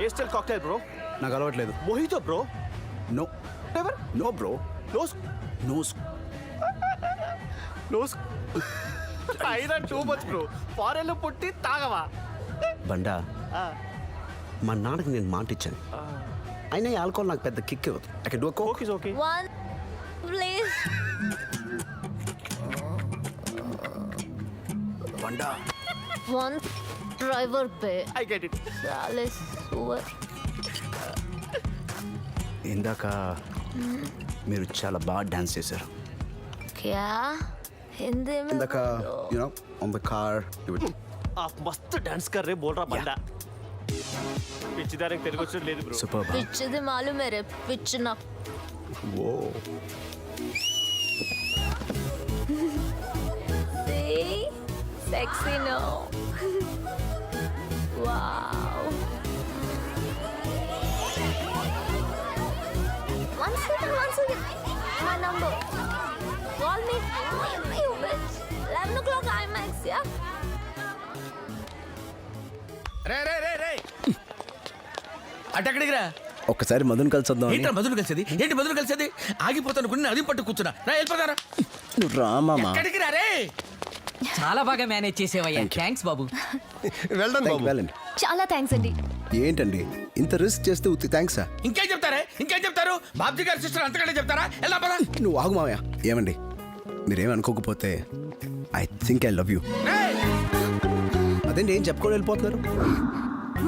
ఏ style cocktail bro? నాకు అలవాట్లేదు. Mojito bro. No ever no bro. నోస్ నోస్ నోస్ అయినా టూ మచ్ బ్రో. ఫారెన్ లో పుట్టి తాగవా? బండా మా నాన్నకి నేను మాట ఇచ్చాను. అయినా ఈ ఆల్కహాల్ నాకు పెద్ద కిక్ ఇవ్వదు. I can do coke. Okay okay. One, please. Banda One driver pay. I get it. Sale super. ఇందాక మీరు చాలా బాగా డాన్స్ చేశారు. क्या? हिंदी में ఇందాక యూనో ఆన్ ద కార్ आप मस्त डांस कर रहे बोल रहा बंदा. పిచ్చిదానికి తెలుగు వచ్చేది లేదు బ్రో. సూపర్. पिच दे मालूम मेरे पिच ना. ఓ See? Sexy no. Wow. One second. My number. Call me. You bitch. 11 o'clock IMAX, yeah? రే అటెక్కడికి రా? ఒక్కసారి మధుని కలిసొద్దాం. ఏంట్రా మధులు కలిసేది? ఏంటి మధులు కలిసేది? ఆగిపోతాను కొన్ని అది పట్టు కూర్చున్నా. రా వెళ్ళిపోతారా? నువ్వు రామామా. ఎక్కడికి రా రే? చాలా బాగా మేనేజ్ చేసేవయ్యా. థ్యాంక్స్ బాబు. వెల్డన్ బాబు. వెళ్ళండి. చాలా థ్యాంక్స్ అండి. ఏంటండి ఇంత రిస్క్ చేస్తే ఉత్తి థ్యాంక్సా? ఇంకేం చెప్తారే? ఇంకేం చెప్తారు? బాబ్జీ గారి సిస్టర్ అంతకంటే చెప్తారా? ఎలా పదా? నువ్వు ఆగు మావయ్య. ఏమండి మీరేమనుకోకపోతే I think I love you. అదేంటి ఏం చెప్పుకొని వెళ్ళిపోతున్నారు?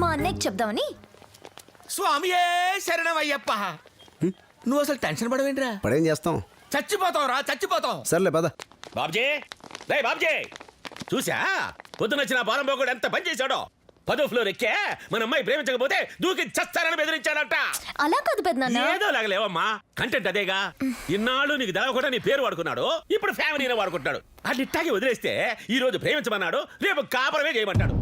మా అన్నయ్యకి చెప్దామని. స్వామియే శరణం అయ్యప్ప. నువ్వు అసలు టెన్షన్ పడవేంట్రా? పడేం చేస్తాం. చచ్చిపోతావు రా, చచ్చిపోతావు. సర్లే పద. బాబ్జీ రే బాబ్జీ, చూసా పొద్దునొచ్చిన బాలంబోగుడు ఎంత పని చేశాడో. 10వ ఫ్లోర్ ఎక్కే మన అమ్మాయి ప్రేమించకపోతే దూకి చస్తారని బెదిరించాడంట. అలా కాదు పెద్దనాన్న. ఏదో లాగలేవమ్మా, కంటెంట్ అదేగా. ఇన్నాళ్ళు నీకు తెలవకుండా నీ పేరు వాడుకున్నాడు, ఇప్పుడు ఫ్యామిలీనే వాడుకుంటాడు. అట్టాగే వదిలేస్తే ఈ రోజు ప్రేమించమన్నాడు, రేపు కాపురమే చేయమంటాడు.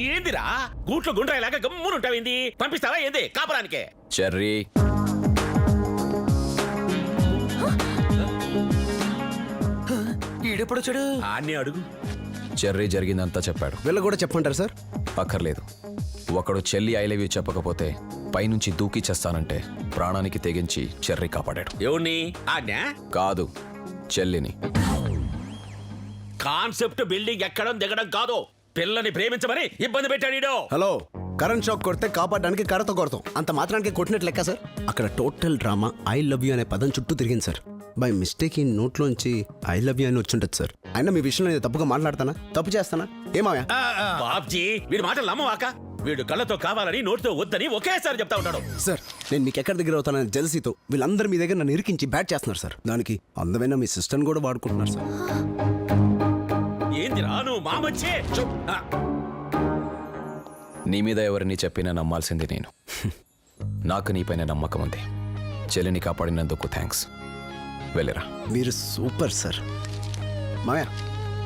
ఏందిరా గూట్లో గుండ్రాయిలాగా గమ్మునుంటావింది? పంపిస్తావా ఏంది కాపురానికే? చెర్రీ ఈడెప్పుడు వచ్చాడు? ఆన్నే అడుగు. చెర్రీ జరిగిందంతా చెప్పాడు. వీళ్ళు కూడా చెప్పంటారు సార్? అక్కర్లేదు. ఒకడు చెల్లి ఐ లవ్ యూ చెప్పకపోతే పైనుంచి దూకి చేస్తానంటే ప్రాణానికి తెగించి చెర్రీ కాపాడాడు. ఎవరిని? ఆజ్ఞ కాదు, చెల్లిని. కాన్సెప్ట్ బిల్డింగ్ ఎక్కడం దిగడం కాదు, పిల్లని ప్రేమించమని ఇబ్బంది పెట్టాడు ఈడో. హలో, కరెంట్ షాక్ కొడితే కాపాడడానికి కర్రతో కొడతాం, అంత మాత్రానికి కొట్టినట్లు లెక్క సార్. అక్కడ total drama I love you అనే పదం చుట్టూ తిరిగింది సార్. బై మిస్టేక్ ఈ నోట్లోంచి ఐ లవ్ యూ అని వచ్చుంటది సార్. అయినా మీ విషయంలో నేను తప్పుగా మాట్లాడతానా? తప్పు చేస్తానా? ఏమాయా బాబ్జీ వీడి మాటలు నమ్మవాక. వీడు కళ్ళతో కావాలని నోటితో వద్దని ఒకేసారి చెప్తా ఉంటాడు. సార్, నేను మీకు ఎక్కడ దగ్గర అవుతానని జెలసీతో వీళ్ళందరూ మీ దగ్గర నన్ను ఇరికించి బ్యాట్ చేస్తున్నారు సార్. దానికి అందమైన మీ సిస్టర్ని కూడా వాడుకుంటున్నారు సార్. ఏంది రాను మామచ్చే? నీ మీద ఎవరిని చెప్పినా నమ్మాల్సింది నేను. నాకు నీపైన నమ్మకం ఉంది. చెల్లిని కాపాడినందుకు థ్యాంక్స్. వెళ్ళిరా. మీరు సూపర్ సార్. మాయా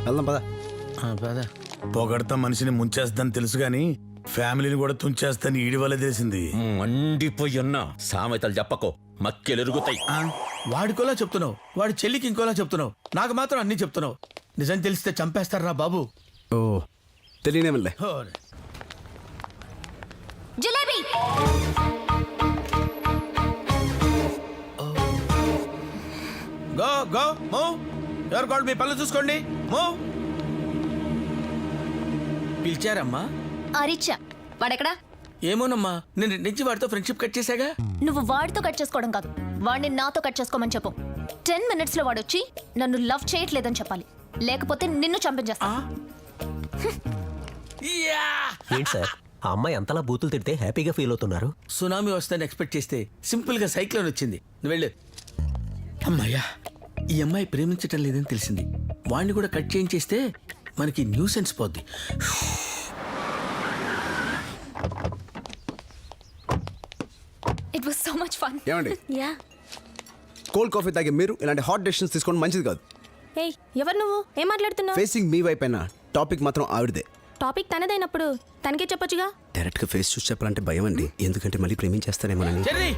వెళ్దాం పదా. పొగడతా మనిషిని ముంచేస్తాను తెలుసు గాని ఫ్యామిలీని కూడా తుంచేస్తాను ఈడి వల్ల తెలిసింది. మండిపోయున్నా సామెతలు చెప్పకో, మక్కెలెరుగుతాయి. వాడికోలా చెప్తున్నావు, వాడి చెల్లికి ఇంకోలా చెప్తున్నావు, నాకు మాత్రం అన్ని చెప్తున్నావు. నిజం తెలిస్తే చంపేస్తారా బాబు? ఓ తెలియనేమలే. జిలేబీ. Go go move. ఎవరు కాల్ మీ పళ్ళు చూసుకోండి. మూవ్. పిలిచారమ్మా? అరిచా. వాడెక్కడా? ఏమోనమ్మా, నేను నుంచి వాడితో ఫ్రెండ్షిప్ కట్ చేశాగా. నువ్వు వాడితో కట్ చేసుకోవడం కాదు, వాడిని నాతో కట్ చేసుకోమని చెప్పు. 10 minutes లో వాడొచ్చి నన్ను లవ్ చేయట్లేదని చెప్పాలి, లేకపోతే నిన్ను చంపించేస్తా. ఏంటి సార్ ఆ అమ్మాయి అంతలా బూతులు తిడితే హ్యాపీగా ఫీల్ అవుతున్నారు? సునామీ వస్తుందని ఎక్స్పెక్ట్ చేస్తే సింపుల్ గా సైక్లోన్ వచ్చింది. నువ్వు వెళ్ళు. అమ్మాయ్యా, ఈ అమ్మాయి ప్రేమించటం లేదని తెలిసింది. వాడిని కూడా కట్ చేయించేస్తే మనకి న్యూసెన్స్ పోద్ది. It was so much fun. ఏమండి Yeah. కోల్డ్ కాఫీ తాగే మీరు ఇలాంటి హాట్ డెసిషన్స్ తీసుకోవడం మంచిది కాదు. ఏయ్, ఎవరు నువ్వు? ఏం మాట్లాడుతున్నావు? ఫేసింగ్ మీ వైపు అయినా టాపిక్ మాత్రం ఆవిడదే. టాపిక్ తనదైనప్పుడు తనకే చెప్పొచ్చుగా. డైరెక్ట్ గా ఫేస్ చూసి చెప్పాలంటే భయం అండి, ఎందుకంటే మళ్ళీ ప్రేమించేస్తానేమోనని. చెర్రీ,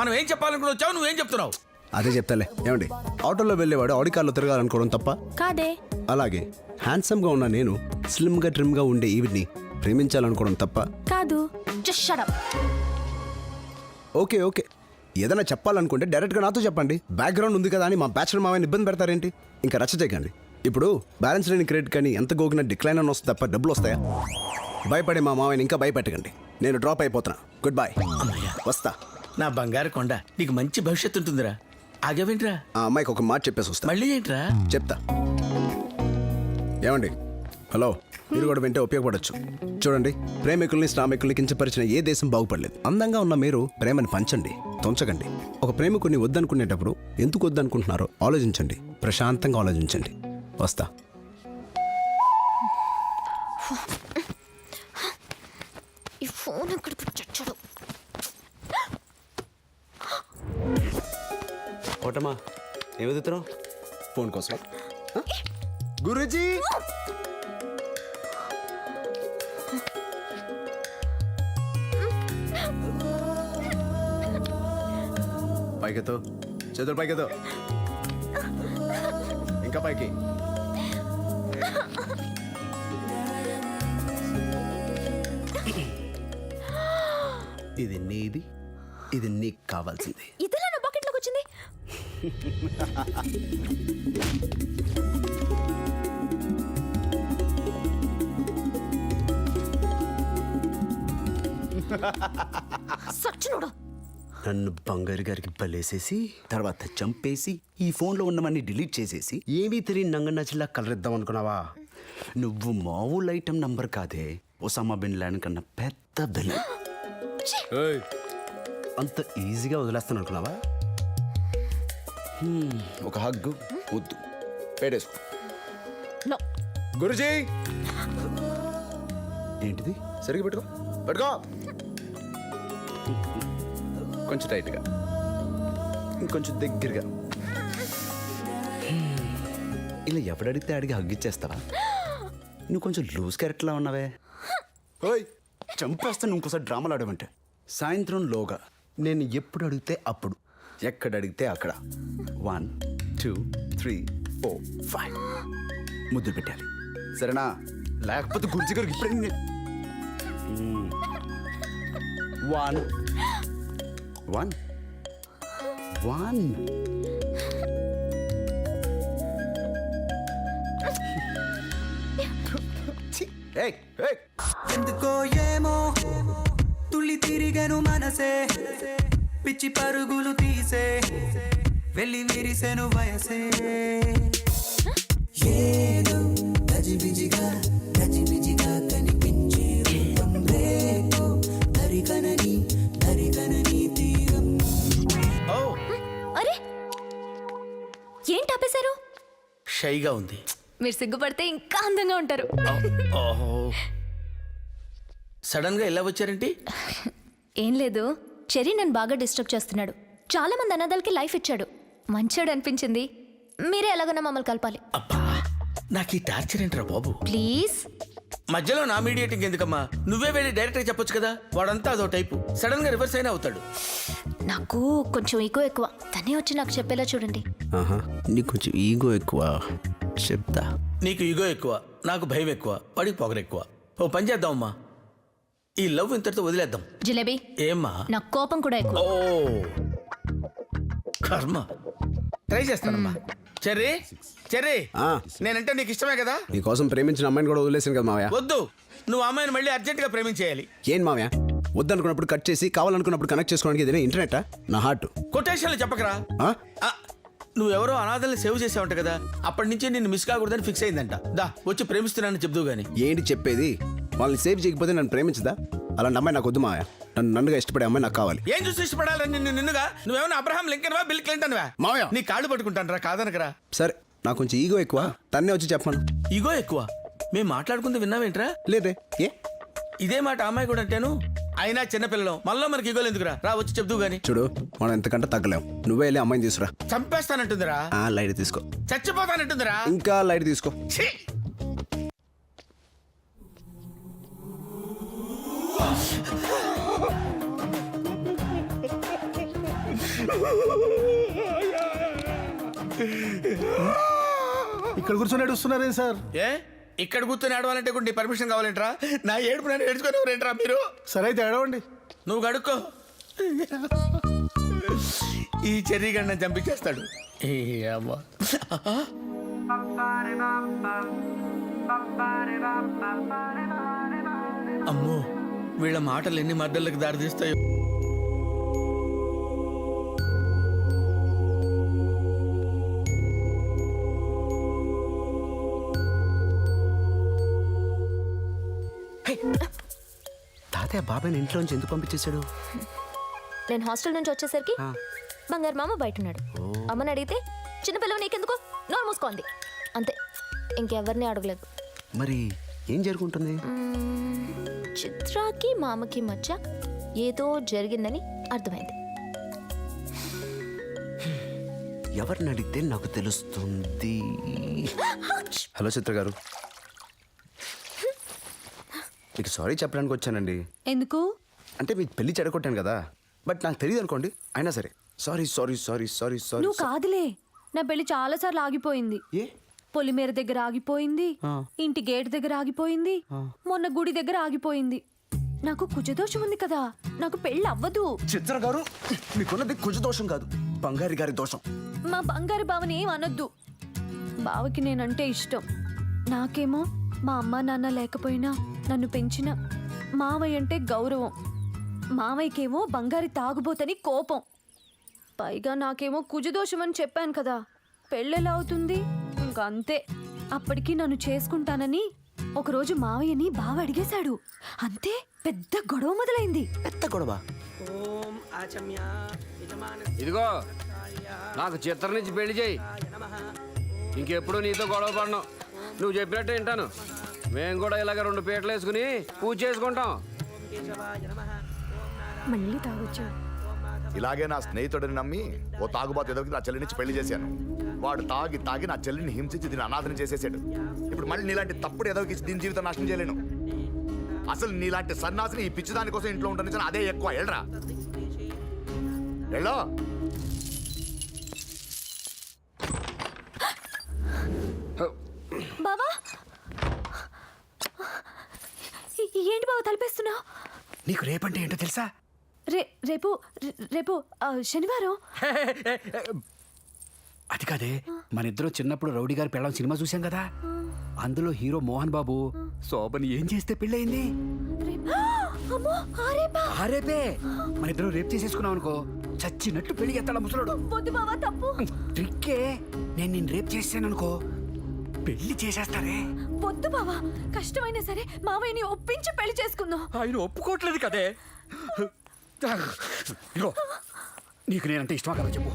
మనం ఏం చెప్పాలనుకుని వచ్చావు, నువ్వేం చెప్తున్నావు? అదే చెప్తాలే. ఏమండి ఆటోలో వెళ్ళేవాడు ఆడి కార్లో తిరగాలనుకోవడం తప్ప? కాదే. అలాగే హ్యాండ్సమ్ గా ఉన్న నేను స్లిమ్ గా ట్రిమ్ గా ఉండే ఈవిడ్ని ప్రేమించాలనుకోవడం తప్ప? కాదు. Just shut up. Okay okay, ఏదైనా చెప్పాలనుకుంటే డైరెక్ట్గా నాతో చెప్పండి. బ్యాక్గ్రౌండ్ ఉంది కదా అని మా బ్యాచులర్ మామయ్యని ఇబ్బంది పెడతారేంటి? ఇంకా రచ్చ చేయకండి. ఇప్పుడు బ్యాలెన్స్ లేని క్రెడిట్ కానీ ఎంత గోగిన డిక్లైన్ అని వస్తుంది తప్ప డబ్బులు వస్తాయా? భయపడే మా మామయ్యని ఇంకా భయపెట్టకండి. నేను డ్రాప్ అయిపోతున్నా. Good bye. వస్తా. నా బంగారు కొండ, నీకు మంచి భవిష్యత్తు ఉంటుందిరా. ఆగవేంట్రా? ఆ అమ్మాయికి ఒక మాట చెప్పేసి వస్తా. మళ్ళీ ఏంట్రా? చెప్తా. ఏమండి, హలో, మీరు కూడా వింటే ఉపయోగపడచ్చు. చూడండి, ప్రేమికుల్ని శ్రామికుల్ని కించపరిచిన ఏ దేశం బాగుపడలేదు. అందంగా ఉన్న మీరు ప్రేమని పంచండి, తొంచకండి. ఒక ప్రేమికుడిని వద్దనుకునేటప్పుడు ఎందుకు వద్దనుకుంటున్నారో ఆలోచించండి. ప్రశాంతంగా ఆలోచించండి. వస్తా. ఈ ఫోన్ ఎక్కడ చచ్చాడు? ఓటమా, ఏమవుతున్నావు? ఫోన్ కోసం గురూజీ. పైకెతో, చేతులు పైకెతో, ఇంకా పైకి. ఇది నీది, ఇది నీకు కావాల్సింది. ఇదిలా నా పాకెట్లోకి వచ్చింది. సచ్చినోడు. నన్ను బంగారు గారికి బలేసేసి తర్వాత చంపేసి ఈ ఫోన్లో ఉన్నవన్నీ డిలీట్ చేసేసి ఏమీ తెలియని నంగనచ్చిలా కలరిద్దాం అనుకున్నావా? నువ్వు మామూలు ఐటమ్ నంబర్ కాదే, ఒసామా బిన్ లాడెన్ కన్నా పెద్ద విలన్. అంత ఈజీగా వదిలేస్తాను అనుకున్నావా? ఒక హగ్గు వద్దు, పేడేసుకో. No. గురుజీ, ఏంటిది? సరిగ్గా పెట్టుకో, పెట్టుకో. కొంచెం టైట్గా, ఇంకొంచెం దగ్గరగా. ఇలా ఎవడడిగితే అడిగి హగ్గిచ్చేస్తావా? నువ్వు కొంచెం లూజ్ క్యారెక్టర్లా ఉన్నావే. ఓయ్, చంపేస్తాను ఇంకోసారి డ్రామాలు ఆడమంటే. సాయంత్రం లోగా నేను ఎప్పుడు అడిగితే అప్పుడు, ఎక్కడ అడిగితే అక్కడ 1 2 3 4 5 ముద్దులు పెట్టాలి, సరేనా? లేకపోతే గురించి గారికి ఇప్పుడు 1 1 1. ఎందుకో ఏమో తుళ్ళి తిరిగెను మనసే, పిచ్చి పరుగులు తీసే వెళ్ళి విరిసెను వయసే. ఏదో గజిబిజిగా గజిబిజిగా కనిపించే రూపం రేపు దరికనని దరికనని తీరం. అరే, ఏంటి ఆపేశారు? షైగా ఉంది. మీరు సిగ్గుపడితే ఇంకా అందంగా ఉంటారు. ఓహో, సడన్ గా ఎలా వచ్చారేంటి? ఏం లేదు, చెర్రీ నన్ను బాగా డిస్టర్బ్ చేస్తున్నాడు. చాలా మంది అనాథాలకి లైఫ్ ఇచ్చాడు, మంచోడు అనిపించింది. మీరే ఎలాగైనా మమ్మల్ని కలపాలి. అబ్బా, నాకు ఈ టార్చర్ ఏంట్రా బాబు? ప్లీజ్. మధ్యలో నా మీడియేటింగ్ ఎందుకమ్మా? నువ్వే వెళ్ళి డైరెక్ట్గా చెప్పొచ్చు కదా. వాడంతా అదో టైపు, సడన్ గా రివర్స్ అయినా అవుతాడు. నాకు కొంచెం ఈగో ఎక్కువ, తనే వచ్చి నాకు చెప్పేలా చూడండి. ఆహా, నీకు కొంచెం ఈగో ఎక్కువ. చెప్తా. నీకు ఈగో ఎక్కువ, నాకు భయం ఎక్కువ, వాడికి పొగరు ఎక్కువ. ఓ పని చేద్దామమ్మా, ఈ లవ్ ఇంతటితో వదిలేద్దాం. జిలేబీ, ఏమ్మా? నాకు కోపం కూడా ఎక్కువ. ఓ కర్మ, ట్రై చేస్తానమ్మా. చెర్రీ, చెర్రీ, నేనంటే నీకు ఇష్టమే కదా? నీకోసం ప్రేమించిన అమ్మాయిని కూడా వదిలేసాను కదా మావయ్య. వద్దు, నువ్వు అమ్మాయిని మళ్ళీ అర్జెంట్గా ప్రేమించేయాలి. ఏం మావయ్య, వద్దనుకున్నప్పుడు కట్ చేసి కావాలనుకున్నప్పుడు కనెక్ట్ చేసుకోవడానికి ఇదే ఇంటర్నెట్? నా హార్ట్. కొటేషన్లు చెప్పకరా. నువ్వెవరో అనాథల్ని సేవ్ చేసావంట కదా, అప్పటి నుంచి నిన్ను మిస్ కాకూడదని ఫిక్స్ అయిందంట. దా వచ్చి ప్రేమిస్తున్నానని చెప్దు గాని. ఏంటి చెప్పేది? వాళ్ళని సేవ్ చేయకపోతే నన్ను ప్రేమించదా? అలాంటి అమ్మాయి నాకు వద్దు మావయ్య. నన్నుగా ఇష్టపడే అమ్మాయి నాకు కావాలి. ఏం చూసి ఇష్టపడాలని నిన్నుగా? నువ్వేమన్నా అబ్రహాం లింకన్ వా, బిల్ క్లింటన్ వా? మావయ్య, నీ కాళ్ళు పట్టుకుంటాను రా, కాదనకరా. సరే, నాకు కొంచెం ఈగో ఎక్కువ, తన్నే వచ్చి చెప్పాను. ఈగో ఎక్కువ? మేము మాట్లాడుకుంటూ విన్నావేంట్రా? లేదే. ఏ ఇదే మాట అమ్మాయి కూడా అంటేను. అయినా చిన్నపిల్లలు, మనలో మనకి ఈగోలు ఎందుకురా? రా వచ్చి చెప్దు గాని. చూడు, మనం ఎంతకంటే తగ్గలేం. నువ్వే వెళ్ళి అమ్మాయిని తీసుకురా. చంపేస్తానంటుందిరా. లైట్ తీసుకో. చచ్చిపోతానంటుందిరా. ఇంకా లైట్ తీసుకో. ఛీ! ఇక్కడ కూర్చొని నడుస్తున్నారే సార్? ఏ ఇక్కడ కూర్చొని ఆడవాలంటే కూడా నీ పర్మిషన్ కావాలంటరా? నా ఏడుపు నేను ఏడ్చుకునేవారేంట్రా మీరు? సరే అయితే ఏడవండి. నువ్వు కడుక్కో. ఈ చెర్రీ గండ చంపించేస్తాడు. ఏ అమ్మా. అమ్మో, వీళ్ళ మాటలు ఎన్ని మద్దళ్ళకి దారితీస్తాయో. తాతయ్య బాబాయ్ని ఇంట్లోంచి ఎందుకు పంపించేశాడు? నేను హాస్టల్ నుంచి వచ్చేసరికి బంగారు మామ బయట ఉన్నాడు. అమ్మని అడిగితే చిన్నపిల్లవు నీకెందుకు, నోరు మూసుకోండి అంతే. ఇంకెవరిని అడగలేదు. మరి ఏం జరుగుంటుంది? చిత్రాకి మామకి మధ్య ఏదో జరిగిందని అర్థమైంది. ఎవరిని అడిగితే నాకు తెలుస్తుంది. హలో చిత్ర గారు, మీకు సారీ చెప్పడానికి వచ్చానండి. ఎందుకు? అంటే మీకు పెళ్లి చెడగొట్టాను కదా, బట్ నాకు తెలియదు అనుకోండి. అయినా సరే sorry sorry sorry sorry sorry. నువ్వు కాదులే, నా పెళ్లి చాలా సార్లు ఆగిపోయింది. ఏ? పొలిమేర దగ్గర ఆగిపోయింది, ఇంటి గేట్ దగ్గర ఆగిపోయింది, మొన్న గుడి దగ్గర ఆగిపోయింది. నాకు కుజదోషం ఉంది కదా, నాకు పెళ్ళి అవ్వదు. చిత్ర గారు, మీకున్నది కుజ దోషం కాదు, బంగారి గారి దోషం. మా బంగారు బావని ఏం అనొద్దు. బావకి నేనంటే ఇష్టం. నాకేమో మా అమ్మ నాన్న లేకపోయినా నన్ను పెంచిన మావయ్య అంటే గౌరవం. మావయ్యకేమో బంగారి తాగుబోతని కోపం. పైగా నాకేమో కుజదోషం అని చెప్పాను కదా, పెళ్ళెలా అవుతుంది? ఇంకా అంతే. అప్పటికి నన్ను చేసుకుంటానని ఒకరోజు మావయ్యని బావ అడిగేశాడు. అంతే, పెద్ద గొడవ మొదలైంది. పెద్ద గొడవ? ఇదిగో నాకు చిత్ర నుంచి పెళ్లి చేయి. ఇంకెప్పుడు నీతో గొడవ పడను. నువ్వు చెప్పినట్టే వింటాను. మేము కూడా ఇలాగ 2 పీటలు వేసుకుని పూజ చేసుకుంటాం. మళ్ళీ తాగొచ్చా? ఇలాగే నా స్నేహితుడిని నమ్మి ఓ తాగుబాతు ఎదవికి నా చెల్లినిచ్చి పెళ్లి చేశాను. వాడు తాగి తాగి నా చెల్లిని హింసించి దీన్ని అనాథని చేసేసాడు. ఇప్పుడు మళ్ళీ నీలాంటి తప్పుడు ఎదవికి దీని జీవితం నాశనం చేయలేను. అసలు నీలాంటి సన్నాసిని ఈ పిచ్చిదాని కోసం ఇంట్లో ఉంటుంది, అదే ఎక్కువ. ఎల్రా ఎల్లో. బావా, ఏంటి బావ తలపేస్తున్నావు? నీకు రేపంటే ఏంటో తెలుసా? రేపు రేపు శనివారం. అది కాదే, మన ఇద్దరం చిన్నప్పుడు రౌడీ గారి పెళ్ళం సినిమా చూసాం కదా, అందులో హీరో మోహన్ బాబు శోభని ఏం చేస్తే పెళ్ళయింది? ఆ రేపే మన ఇద్దరం రేపు చేసేసుకున్నాం అనుకో, చచ్చినట్టు పెళ్లి ఎత్తాడు ముసలోడు. వద్దు బావా, తప్పు. ట్రిక్కే, నేను నిన్ను రేపు చేసాను అనుకో పెళ్లి చేసేస్తారే. వద్దు బావా, కష్టమైనా సరే మావయ్యని ఒప్పించి పెళ్లి చేసుకుందాం. ఆయన ఒప్పుకోవట్లేదు కదే. ఇగో, నీకు నేనంటే ఇష్టమా కదా చెప్పు.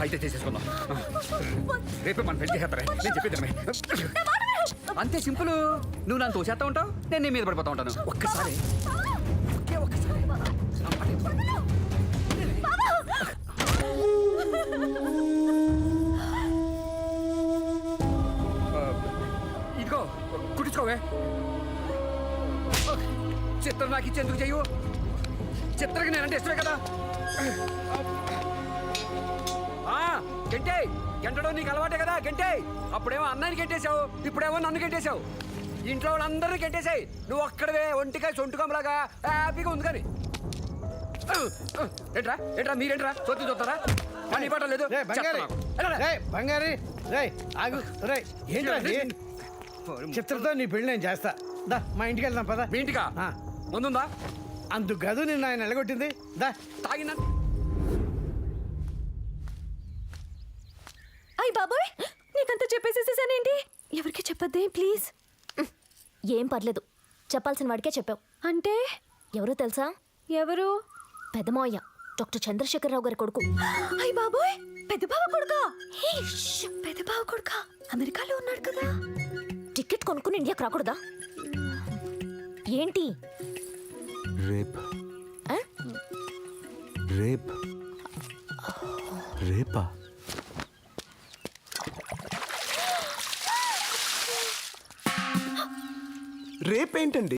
అయితే చేసేసుకుందాం. రేపే మన పెళ్లి చేస్తారే, నేను చెప్పేద్దామే. అంతే సింపుల్. నువ్వు నన్ను తోసేస్తా ఉంటావు, నేను నీ మీద పడిపోతా ఉంటాను. ఒక్కసారి ఇదిగో కుట్టించుకోవే. చిత్రం నాకు ఇచ్చేందుకు చెయ్యు. చిత్రకి నేనంటే ఇష్టమే కదా. గంటే గంటడం నీకు అలవాటే కదా, గంటే. అప్పుడేమో అన్నాన్ని గంటేశావు, ఇప్పుడేమో నన్ను గంటేశావు. ఇంట్లో వాళ్ళందరినీ గంటేసాయి, నువ్వు ఒక్కడవే ఒంటికాయ సొంటుకంలాగా హ్యాపీగా ఉంది. కానీ ఏంట్రా ఏంట్రా మీరేంట్రా సొత్తు చూస్తారా? పని పాట లేదు. బంగారి చిత్రతో నీ పెళ్లి నేను చేస్తా. దా మా ఇంటికి వెళ్దాం పదా. మీ ఇంటికా? ముందుందా? అందుకు గదు నిన్న ఆయన ఎలగొట్టింది. దా తాగిన. అయ్య బాబోయ్, నీకంతా చెప్పేసేసేసానేంటి? ఎవరికి చెప్పద్దే ప్లీజ్. ఏం పర్లేదు, చెప్పాల్సిన వాడికే చెప్పావు. అంటే ఎవరో తెలుసా? ఎవరు? పెదమావయ్య, డాక్టర్ చంద్రశేఖరరావు గారి కొడుకు. అయ్య బాబోయ్, పెద్ద బావ కొడుకా? పెద్ద బావ కొడుకా? అమెరికాలో ఉన్నాడు కదా. టికెట్ కొనుక్కుని ఇండియాకి రాకూడదా ఏంటి? రేప్ రేప్ రేపా? రేపేంటండి?